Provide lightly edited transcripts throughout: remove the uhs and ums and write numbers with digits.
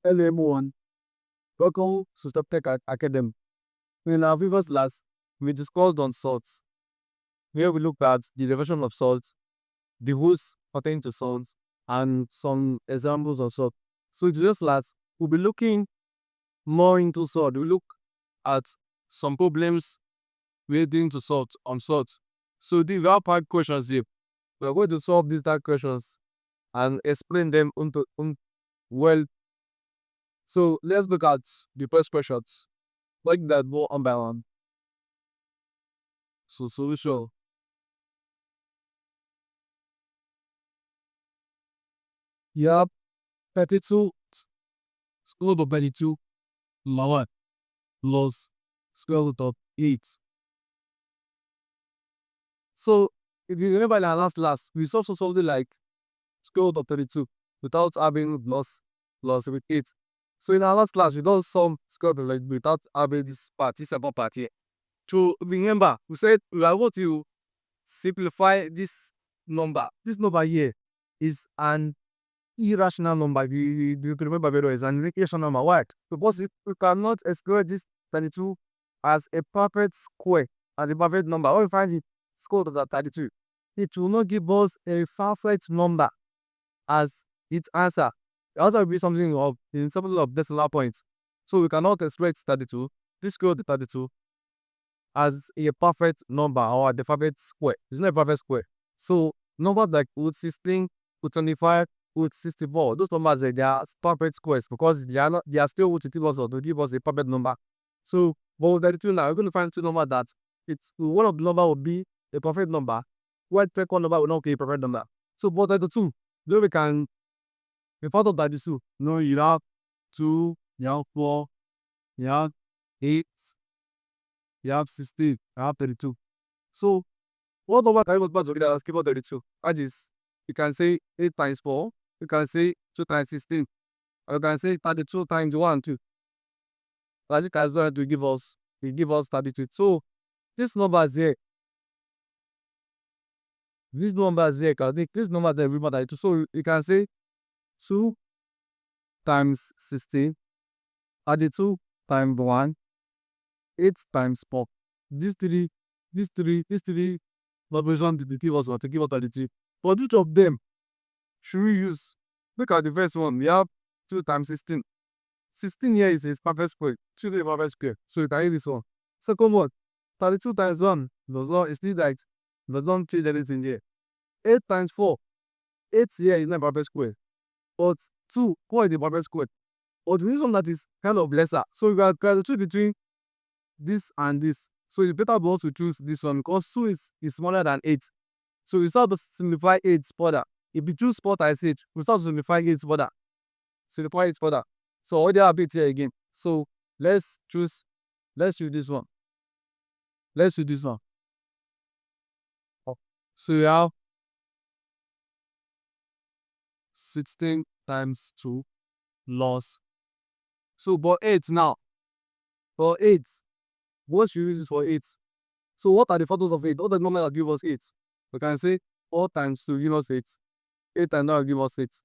Hello everyone, welcome to Solitech Academy. In our previous class, we discussed on salts, where we looked at the derivation of salt, the rules pertaining to salt, and some examples of salt. So in today's class, we'll be looking more into salt. We'll look at some problems relating to salt on salt. So we have 5 questions here. We are going to solve these 5 questions and explain them well. So let's look at the first questions. Like that, more on by one. So solution. You have 32 square root of 32 number 1 plus square root of 8. So if you remember in our last class, we saw something like square root of 32 without having plus with 8. So in our last class, we don't solve square root of 32 without having this second part here. To remember, we said we are going to simplify this number. This number here is an irrational number. You remember very well, it's an irrational number. Why? Because we cannot express this 32 as a perfect square, as a perfect number. When we find the square root of 32, it will not give us a perfect number as its answer. The answer will be something of decimal points. So we cannot express 32, this square root of 32, as a perfect number or the perfect square. It's not a perfect square. So numbers like root 16, root 25, root 64, those numbers they are perfect squares because they are still to give us a perfect number. So but with 32 now, we're going to find two numbers that one of the number will be a perfect number, while the second number will not be a perfect number. So but 32, then we can in front of 32, no, you have 2, you have 4, you have 8, you have 16, you have 32. So what number can you multiply together as give us 32? That is, you can say 8 times 4, you can say 2 times 16, or you can say 32 times 1, 2. As you can do, will give us 32. So this number here, this number here, this number there will be 32. So you can say 2 times 16, 32 times 1, 8 times 4. These three multiplication to give us 32. But which of them should we use? Look at the first one. We have 2 times 16. 16 here is a perfect square. 2 is a perfect square. So you can use this one. Second one, 32 times 1 does not, it's still like, does not change anything here. 8 times 4. 8 here is not a perfect square. But 4 is a perfect square. But we need something that is kind of lesser. So you can choose between this and this. So it's better for us to choose this one because 2 is smaller than 8. So we start to simplify 8 further. If we choose 4 times 8, we start to simplify 8 further. Simplify it further. So already have it here again. So let's choose this one. Let's do this one. So we have 16 times 2 plus. So but 8 now. For 8, what should we use this for 8? So what are the factors of 8? What are the numbers that give us 8? We can say 4 times 2 give us 8. 8 times 9 give us 8.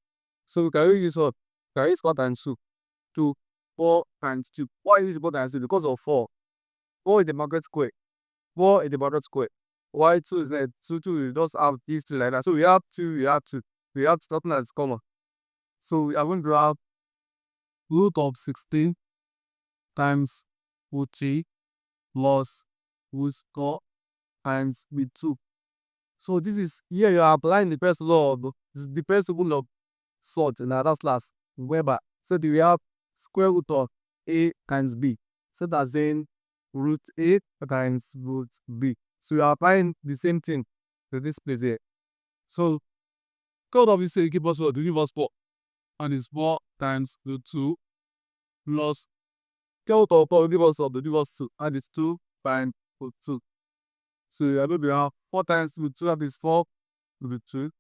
So we can use this one. We can use 4 times 2. 2, 4 times 2. Why is it 4 times 2? Because of 4. 4 is the perfect square. 4 is the perfect square. Why 2 is not? 2 we just have these two like that. So we have 2, we have 2. We have something that's common. So we are going to have root of 16 times root 3 plus root 4 times with 2. So this is here you are applying the first law of the first rule of sort in our last class. Whereby so we have square root of a times b. So that's in root a times root b. So you are applying the same thing to this place here. So code obviously give us what? To give us 4. And it's 4 times root 2 plus code of 4 will give us what? To give us 2. And it's 2 times root 2. So you are going to have 4 times root 2, that is 4 root 2,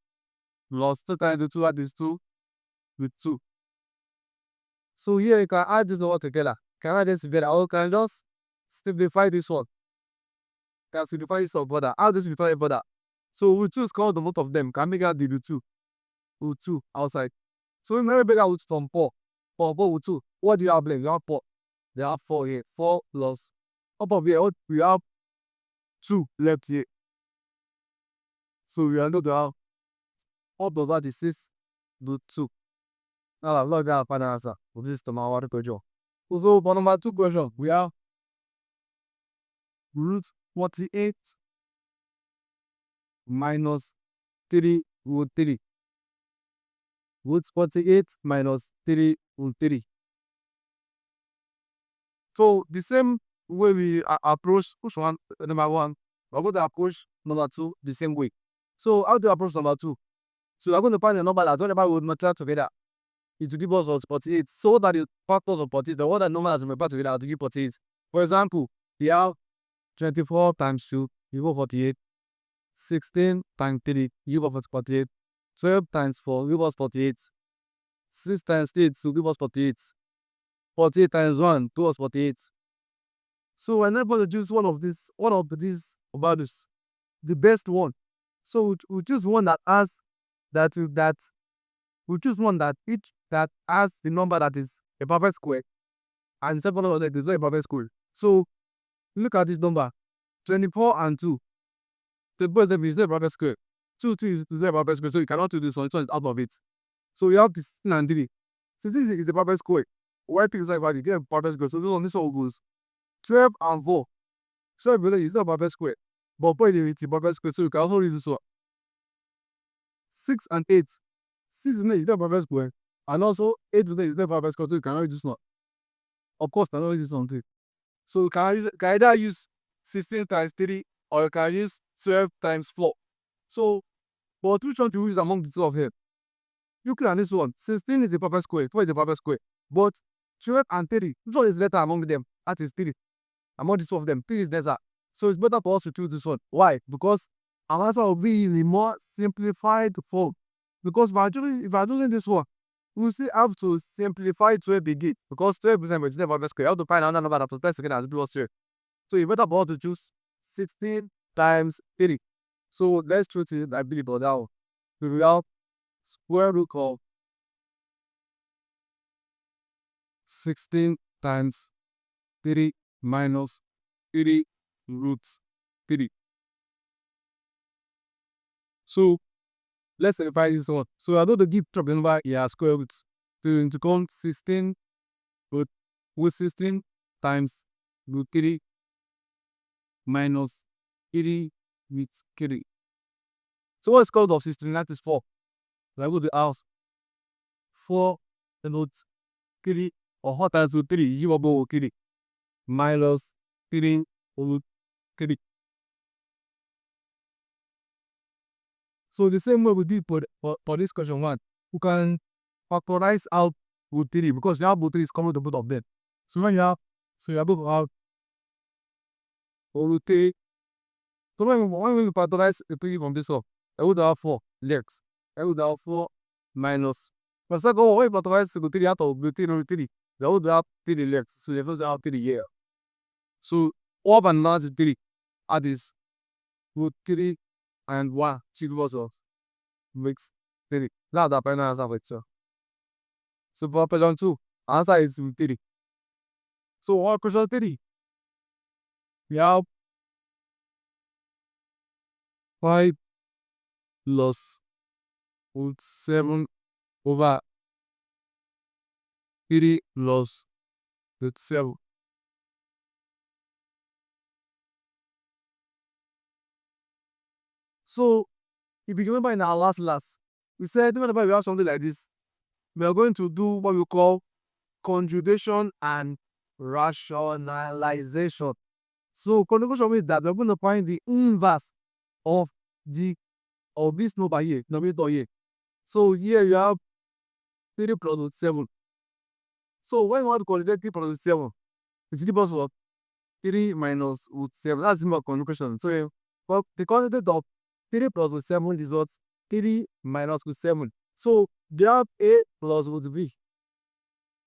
plus 2 times root 2, that is 2 root 2. So here you can add this number together. Can add this together, or you can just simplify this one. You can simplify this one further. How do you simplify it further? So root 2 is called the both of them. Can make out the root 2 outside. So we may make out root from 4. 4 with 2. What do you have left? You have 4. They have 4 here. 4 plus. Up of here, we have 2 left here. So we are going to have 4 plus that is 6 do 2. Now I've logged out final answer of this to my water question. So for number 2 question, we have root 48 minus 3 root 3. Root 48 minus 3 root 3. So the same way we approach which one, number 1, we're going to approach number 2 the same way. So how do you approach number 2? So we're going to find a number that whenever we multiply together, it will give us 48. So that the factors of 48, the one that number that we multiply together to give 48. For example, we have 24 times 2, you go 48. 16 times 3, you give us 48. 12 times 4, give us 48. 6 times 8, so give us 48. 48 times 1, give us 48. So whenever you choose one of these values, the best one. So we choose one that has we choose one that has the number that is a perfect square, and the second number that is not a perfect square. So look at this number, 24 and 2. The both of them is not a perfect square. 2 is not a perfect square, so you cannot do this one. This one is out of it. So you have this 16 and 3. So this is a perfect square. Why pick inside value? Get a perfect square. So this one goes 12 and 4. So is not a perfect square, but point is a perfect square. So you can also read this one. 6 and 8. 6 is not a perfect square, and also 8 is not a perfect square. So you cannot read this one. Of course, cannot read this one too. So you can either use 16 times 3 or you can use 12 times 4. So, but which one to use among the two of them? You can this one. 16 is a perfect square, 4 is a perfect square. But 12 and 3, which one is better among them? That is 3. Among the two of them, 3 is lesser. So it's better for us to choose this one. Why? Because our answer will be in a more simplified form. Because if I choosing this one, we still have to simplify 12 again. Because 12 is a perfect square. You have to find another number that was best again as the 12. So it's better for us to choose 16 times 3. So let's choose it. I believe that one. We have square root of 16 times 3 minus 3 root 3. So let's simplify this one. So I know the give trouble number here square roots. To count 16 with 16 times root 3 minus 3 with 3. So what is square root of 16? That is 4. So I go to the house. 4 root 3 or 4 times root 3, you will 3 minus 3 root 3. So the same way we did for this question 1, we can factorize out root 3 because you have root 3 is common to both of them. So when you are going to have root 3. So when we factorize the 3 from this one, I would have 4 left. I would have 4 minus. But second one, when we factorize root 3 out of root 3, I would have 3 left. So you have 3 here. So up and down to 3. Add this root 3 and 1 equals of makes 3. That's the final answer for it. So for question 2, answer is root 3. So what question 3? We have 5 plus root 7 over 3 plus root 7. So if you remember in our last, we said whenever we have something like this, we are going to do what we call conjugation and rationalization. So conjugation means that we're going to find the inverse of this number here, numerator here. So here you have 3 plus root 7. So when you want to conjugate 3 plus root 7, it's equals to 3 minus root 7. That's simple conjugation. So the conjugate of 3 plus root 7 is what? 3 minus root 7. So they have a plus root b.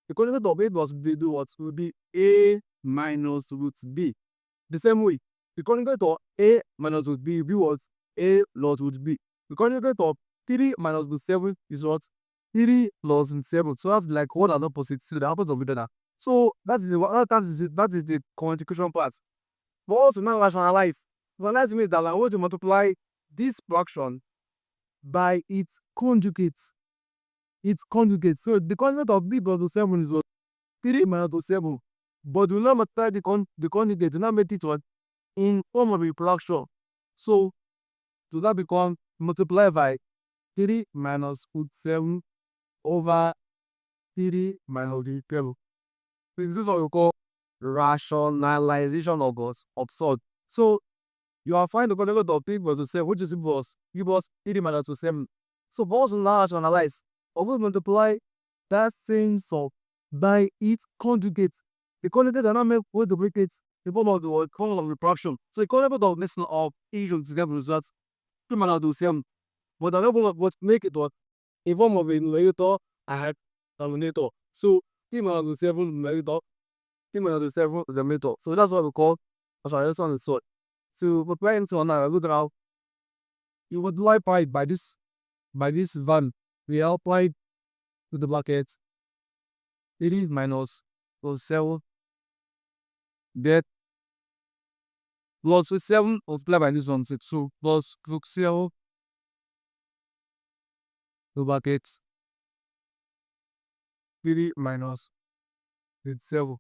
The conjugate of a plus b do what? Will be a minus root b. The same way, the conjugate of a minus root b will be what? A plus root b. The conjugate of 3 minus root 7 is what? 3 plus 7. So that's like one and opposite. So the opposite of each other. So that is the quantification part. But also now rationalize. Rationalize means that I want to multiply this fraction by its conjugate. Its conjugate. So the conjugate of b plus 7 is what? 3 minus 7. But we will not multiply the conjugate, we will not make it what? In form of a fraction. So to that become multiply by 3 minus 7 over 3 minus the 7. This is what we call rationalization of surd. So you are finding the conjugate of 3 plus 7, which is give us 3 minus 7. So for us to now rationalize, we will multiply that same sum by its conjugate. The conjugate does not make with duplicates the form of the form of the fraction. So the conjugate of this of equal to the result 3 minus 7. But I don't what make it what a form of a numerator and denominator. So 3 minus 7 numerator, 3 minus 7 denominator. So that's what we call rationalization of surd. So prepare into one now, look now. You would multiply by this value. We apply to the bracket 3 minus 7 that plus 7 multiplied by this one 6. So plus 7 the bracket 3 minus 7.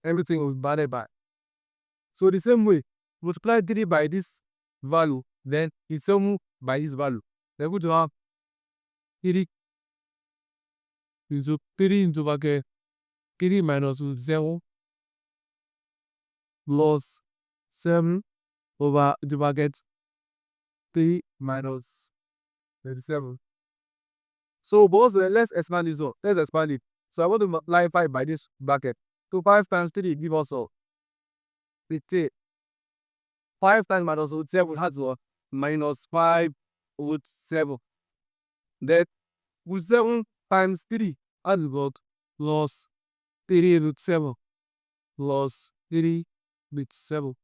Everything will be divided by. So the same way, multiply 3 by this value, then it's 7 by this value. Then we to have 3 into bracket 3 minus 7 plus 7 over the bracket 3 minus 37. So both let's expand this one. Let's expand it. So I want to multiply 5 by this bracket. So 5 times 3 give us 15. 5 times minus 7 has what? Minus 5 root 7. Then root 7 times 3 has got plus 3 root 7 plus 3 root 7.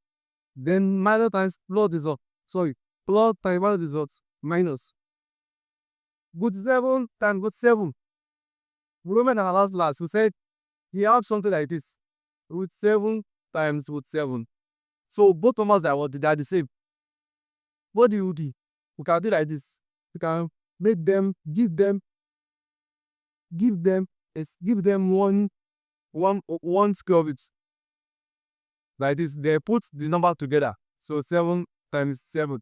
Then minus times plus is what? Sorry, plus times minus is what? Minus. Root 7 times root 7. Remember in our last class, we said he have something like this. Root 7 times root 7. So both numbers that what they are the same. What do you do? We can do like this. We can make them give them one square root. Like this. They put the number together. So 7 times 7.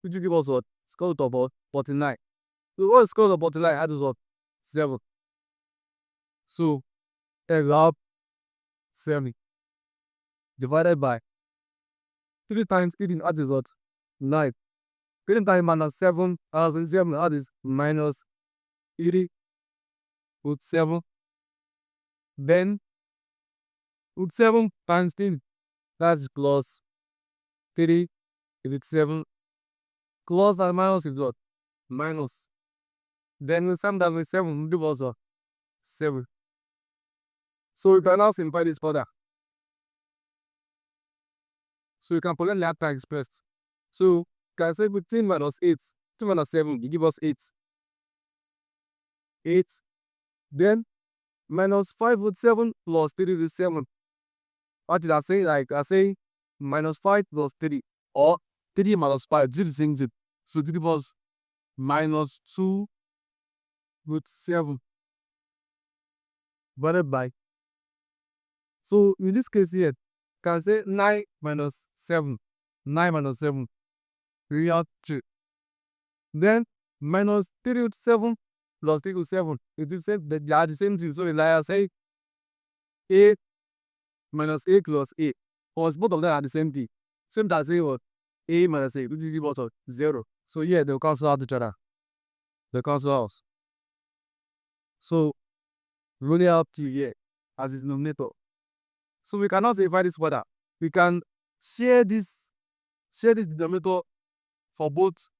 Which will give us what? Square root of what? 49. So what is square root of 49? That is what? 7. So we have 7 divided by 3 times 18, that is what? 9. 3 times minus 7, that is minus 80 root 7. Then root 7 times 10, that's plus 3 root 7. Plus and minus is what? Minus. Then we sum that with 7, give us 7. So we can now simplify this further. So you can politely add times expressed. So you can say 15 minus 8, 2 minus 7, you give us 8. 8. Then minus 5 root 7 plus 3 root 7. What did I say? Like I say minus 5 plus 3 or 3 minus 5, 0 same zip. So 3 plus minus 2 root 7 divided by. So in this case here, can say 9 minus 7. 9 minus 7. We have 2. Then minus 3 root 7 plus 3 root 7. It is same, they are the same thing. So like I say a minus a plus a. Because both of them are the same thing. Same as say what? A minus a, which is equal to 0. So here they'll cancel out each other. They cancel out. So really up to here as its denominator. So we cannot simplify this further. We can share this denominator for both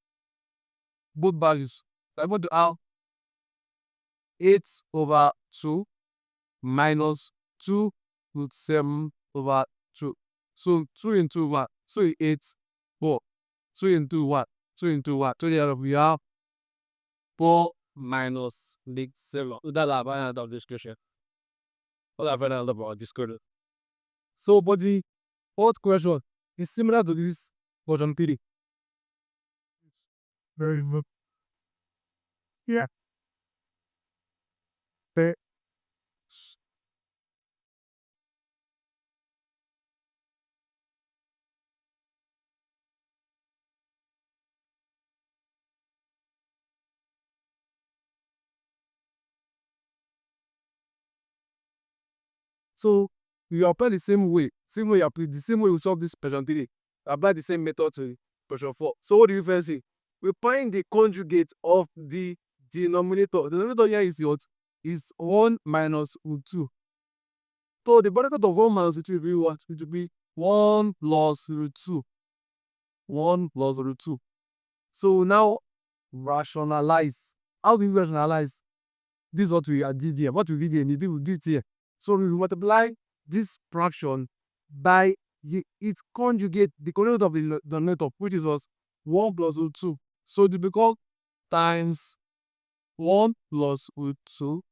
values. I'm going to have 8 over 2 minus 2 root 7 over 2. So 2 into 1. So 8, 4. 2 into 1. 2 into 1. So there we have 4 minus the 0. That's the final end of this question. What the final end of this question. So, but the fourth question is similar to this question 3. Very good. Yeah. Okay. So you apply the same way you apply the same way we solve this question 3. Apply the same method to question 4. So what do you first see? We find the conjugate of the denominator. The denominator here is what? Is 1 minus root 2. So the product of 1 minus root 2 will be what? It will be 1 plus root 2. 1 plus root 2. So now rationalize. How do you rationalize? This is what we did here. What we did here, we did it here. So we multiply this fraction by its conjugate, the conjugate of the denominator, which is what? 1 plus root 2. So it will become times 1 plus root 2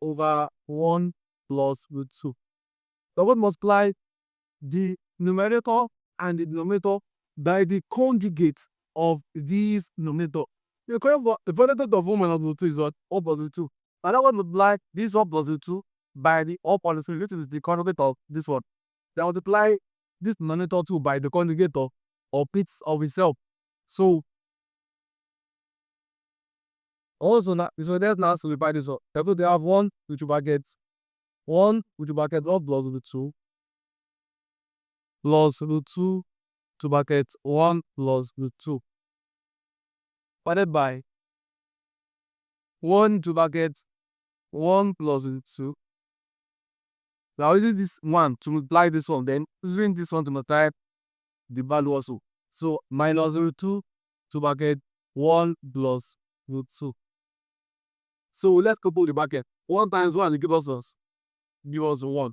over 1 plus root 2. So we multiply the numerator and the denominator by the conjugate of these numerator. The product of 1 minus root 2 is what? 1 plus root 2. And I want to multiply this 1 plus root 2 by the 1 plus root 2, which is the conjugate of this one. Then multiply this denominator 2 by the conjugate of itself. So also now, so let's now simplify this up. Therefore, they have 1 which will bracket 1 which will bracket 1 plus root 2 plus root 2 to bracket 1 plus root 2 divided by 1 to bracket 1 plus root 2. Now using this 1 to multiply this one, then using this one to multiply the value also. So minus root 2 to bracket 1 plus root 2. So let's couple the bracket. 1 times 1 will give us 1.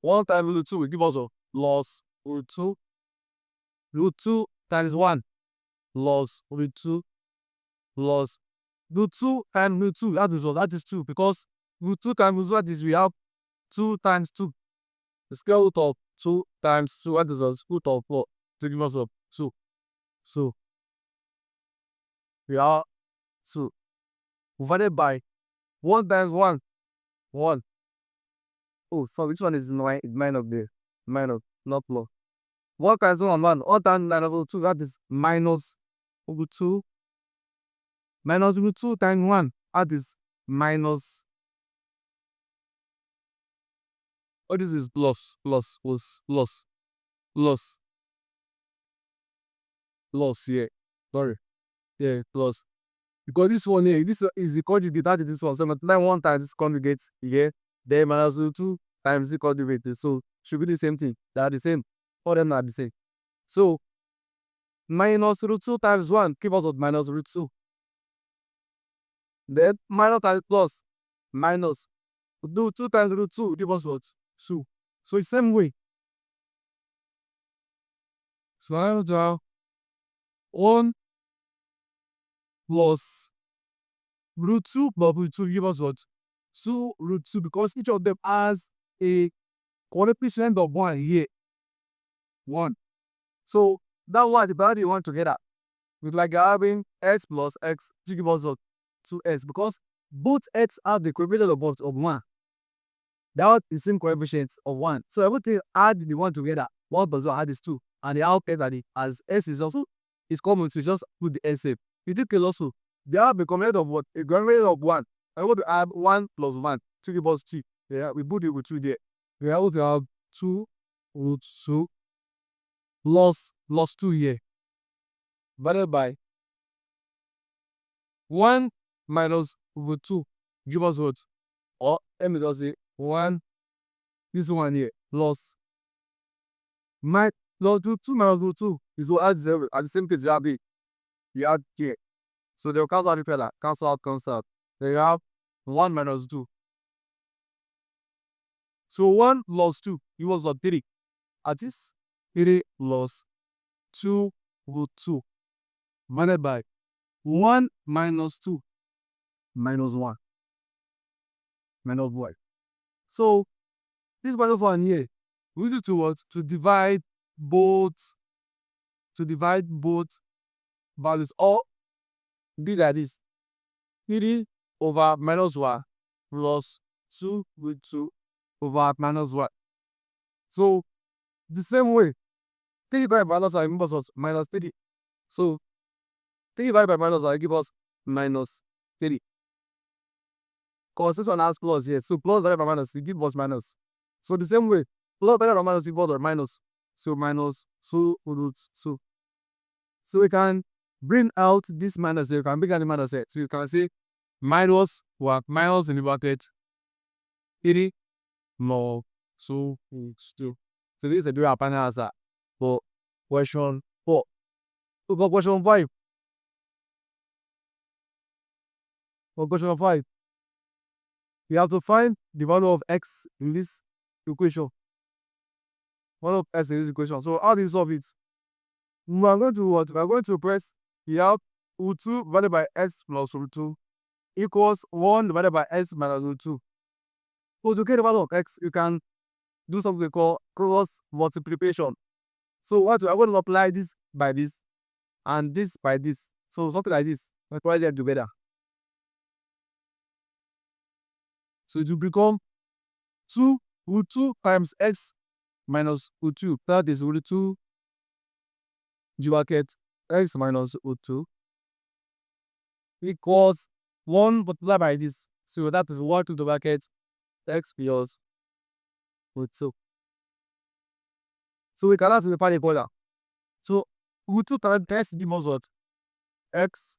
1 times root 2 will give us plus root 2. Root 2 times 1 plus root 2 plus root 2 times root 2. That is 2, because root 2 times root 2, that is we have 2 times 2. The square root of 2 times 2, that is root of 4 to give us 2. So we have 2 divided by 1 times 1, 1. Oh, so which one is minus there? Minus, not plus. 1 times 1, 1. 1 times minus 2, that is minus root 2. Minus root 2 times 1, that is minus. Oh, this is plus, yeah. Sorry. Yeah, plus. Because this one here, this is the conjugate, that is this one. So multiply 1 times this conjugate here, then minus root 2 times the conjugate. So should be the same thing. They are the same. All of them are the same. So minus root 2 times 1 give us minus root 2. Then minus times plus, minus. Do 2 times root 2 give us what? 2. So it's same way. So I will draw 1 plus root 2 plus root 2 give us what? 2 root 2, because each of them has a coefficient of 1 here. 1. So that one, the value you want together with like having x plus x to give us 2x, because both x have the coefficient of 1. They have the same coefficient of 1. So everything add the 1 together. 1 plus 1 add is 2. And the output as s is also is common, so just put the s in. You take also. They have a coefficient of what? A coefficient of 1. I want to add 1 plus 1 to give us 2. Yeah, we put it with 2 there. We are able to have 2 root 2 plus 2 here, divided by 1 minus root 2 give us what? Or let me just say 1, this one here, plus root 2 minus root 2 is what? Add 0. At the same case, you have it. You add here. So they'll cancel out each other. Cancel out. Then you have 1 minus 2. So 1 plus 2 give us 3. At this 3 plus 2 root 2 divided by 1 minus 2 minus 1. Minus 1. So this minus 1 here, we use it to what? To divide both values, or be like this: 3 over minus 1 plus 2 with 2 over minus 1. So the same way, 3 divided by minus 1 gives us minus 3. So 3 divided by minus 1 give us minus 3. Because this one has plus here, so plus divided by minus, it gives us minus. So the same way, plus divided by minus equals minus. So minus 2 root 2. So we can bring out this minus here. You can bring out the minus here. So you can say minus what? Minus in the bracket 3 more 2 root 2. So this is the real final answer for question 4. So for question 5. For question 5, we have to find the value of x in this equation. Value of x in this equation. So how do you solve it? We are going to what? We are going to press, we have root 2 divided by x plus root 2 equals 1 divided by x minus root 2. So to get the value of x, you can do something we call cross multiplication. So what we are going to apply this by this and this by this. So something like this. Multiply them together. So it will become 2 root 2 times x minus root 2. That is root 2 bracket x minus root 2 equals 1 multiplied by this. So that is 1 to the bracket x plus root 2. So we can also simplify the equation. So root 2 times x gives us what? X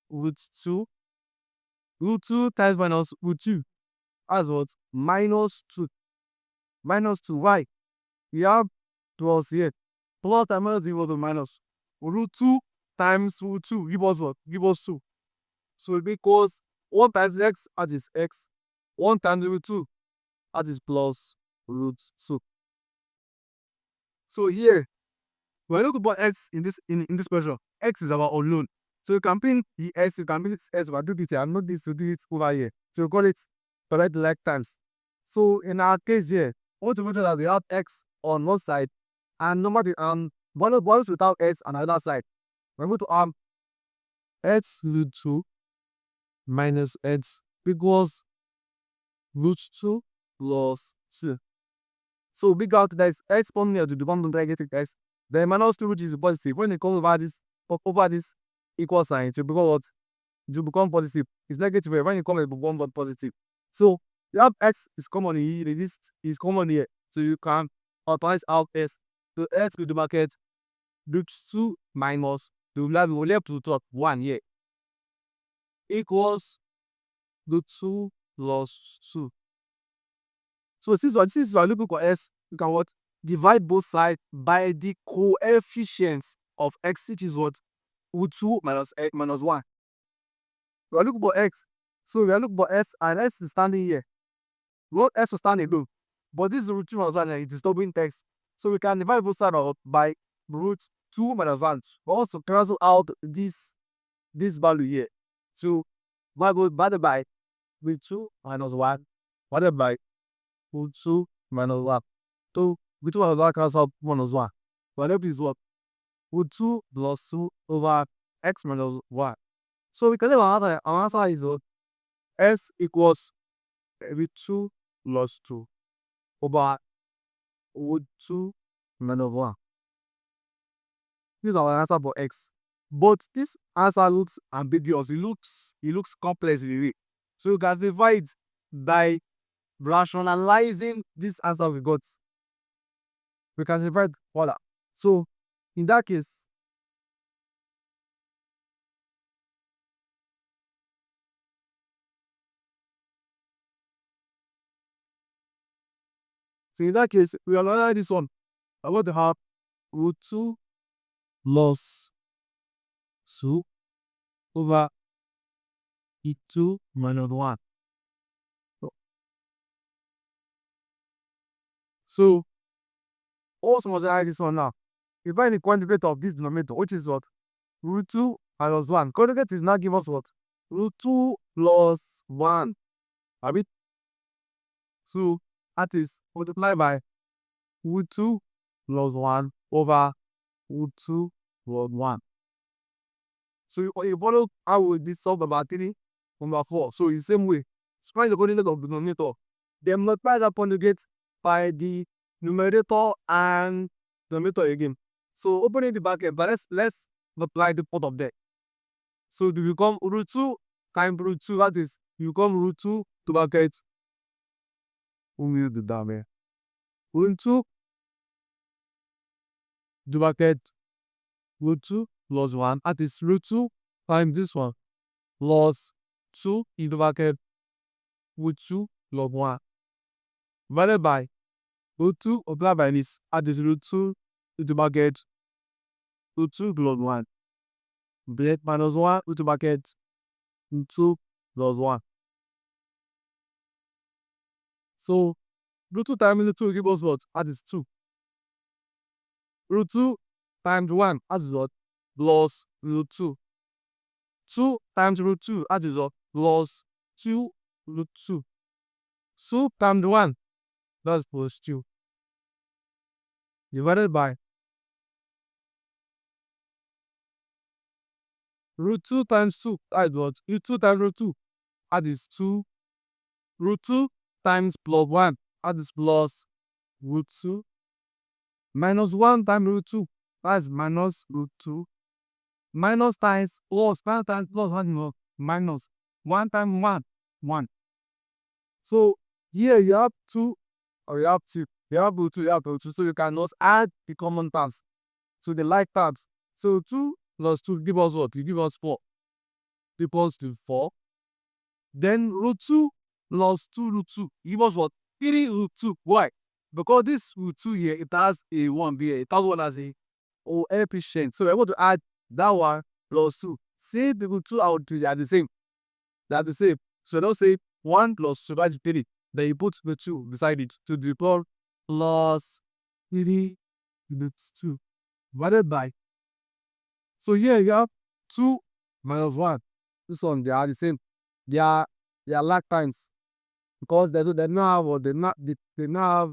root 2. Root 2 times minus root 2 as what? Minus 2. Minus 2. Why? We have plus here. Plus times minus equals to minus. Root 2 times root 2 give us what? Give us 2. So it equals 1 times x, that is x. 1 times root 2, that is plus root 2. So here, when we look about x in this expression, x is our unknown. So you can bring the x, you can bring this x, but do this here, and not this to do it over here. So we call it correct like times. So in our case here, we want to make sure that we have x on one side and normally values without x on the other side. We're going to have x root 2 minus x equals root 2 plus 2. So big out that is x pointing here to the one negative x. Then minus 2, which is positive. When it comes over this equal sign, it will become what? It will become positive. It's negative when it comes, it will become positive. So you have x is common here, this is common here. So you can optimize out s. So x with the bracket root 2 minus the left to top 1 here equals root 2 plus 2. So this is why looking for s, you can what? Divide both sides by the coefficients of x, which is what? Root 2 minus x minus 1. We are looking for x. So we are looking for s, and s is standing here. We want s to stand alone. But this root 2 minus 1 it is doubling text. So we can divide both sides by root 2 minus 1. We also cancel out this value here. So divided by root 2 minus 1 divided by root 2 minus 1. So root 2 minus 1 cancel out minus 1. But left is what? Root 2 plus 2 over x minus 1. So we can have our answer is what? S equals root 2 plus 2 over root 2 minus 1. This is our answer for x. But this answer looks ambiguous. It looks complex in a way. So you can divide by rationalizing this answer we got. We can divide further. So in that case, we will analyze this one. I want to have root 2 plus 2 over 2 minus 1. So also must analyze this one now. We find the conjugate of this denominator, which is what? Root 2 minus 1. Conjugate is now give us what? root 2 plus 1. Abi? So that is multiplied by root 2 plus 1 over root 2 plus 1. So you follow how we did solve number 3, number 4. So in the same way, find the coordinate of the denominator. Then multiply that conjugate by the numerator and denominator again. So opening the bracket, but let's multiply the both of them. So it will become root 2 times root 2. That is, you become root 2 to bracket. We will do that, man. Root 2 to bracket root 2 plus 1. That is root 2 times this one plus 2 into bracket root 2 plus 1. Divided by root 2 multiplied by this. That is root 2 into bracket root 2 plus 1. Bracket minus 1 into bracket root 2 plus 1. So root 2 times root 2 will give us what? That is 2. Root 2 times 1, that is what? Plus root 2. 2 times root 2, that is what? Plus 2 root 2. 2 times 1, that's plus 2. Divided by root 2 times 2, that is what? Root 2 times root 2, that is 2. Root 2 times plus 1, that is plus root 2. Minus 1 times root 2, that is minus root 2. Minus times plus, minus times plus, minus 1 times 1, 1. So here you have 2, or you have 2. You have root 2, you have root 2. So you can just add the common terms. So the like terms. So 2 plus 2 give us what? It give us 4. Equals to 4. Then root 2 plus 2 root 2 give us what? 3 root 2. Why? Because this root 2 here, it has a 1 here. It has one as a coefficient. So we're going to add that one plus 2. See the root 2 out, they are the same. They are the same. So don't say 1 plus 2, that's 3. Then you put the 2 beside it to the power plus 3 root 2 divided by. So here you have 2 minus 1. This one, they are the same. They are like times. Because they don't have, or they not have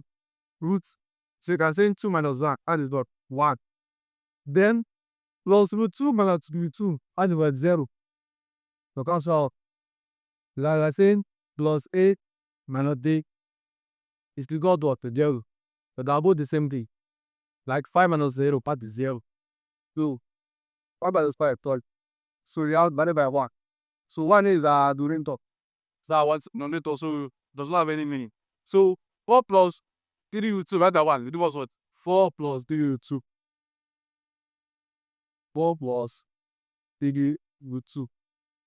roots. So you can say 2 minus 1, that is what? 1. Then plus root 2 minus root 2, that is what? 0. So cancel out. Like I saying, plus 8 minus 3 is equal to what? 0. So they are both the same thing. Like 5 minus 0, part is 0. So 5 minus 5 is 12. So you have divided by 1. So 1 is the denominator. So that one's denominator, so does not have any meaning. So 4 plus 3 root 2, right? That one. It was what? 4 plus 3 root 2. 4 plus 3 root 2.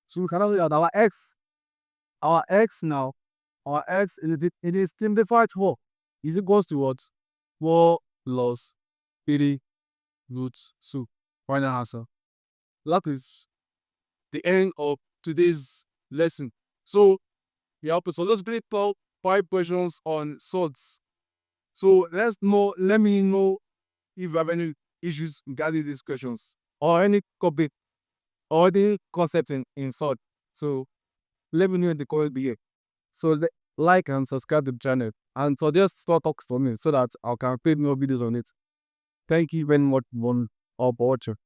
So we cannot say that our x now, it is simplified 4 is equals to what? 4 plus 3 root 2. Final answer. That is the end of today's lesson. So let's play 5 questions on Surds. So let me know if you have any issues regarding these questions or any topic or any concept in Surds. So let me know in the comment below. So like and subscribe to the channel and suggest store talks for me so that I can create more videos on it. Thank you very much for watching.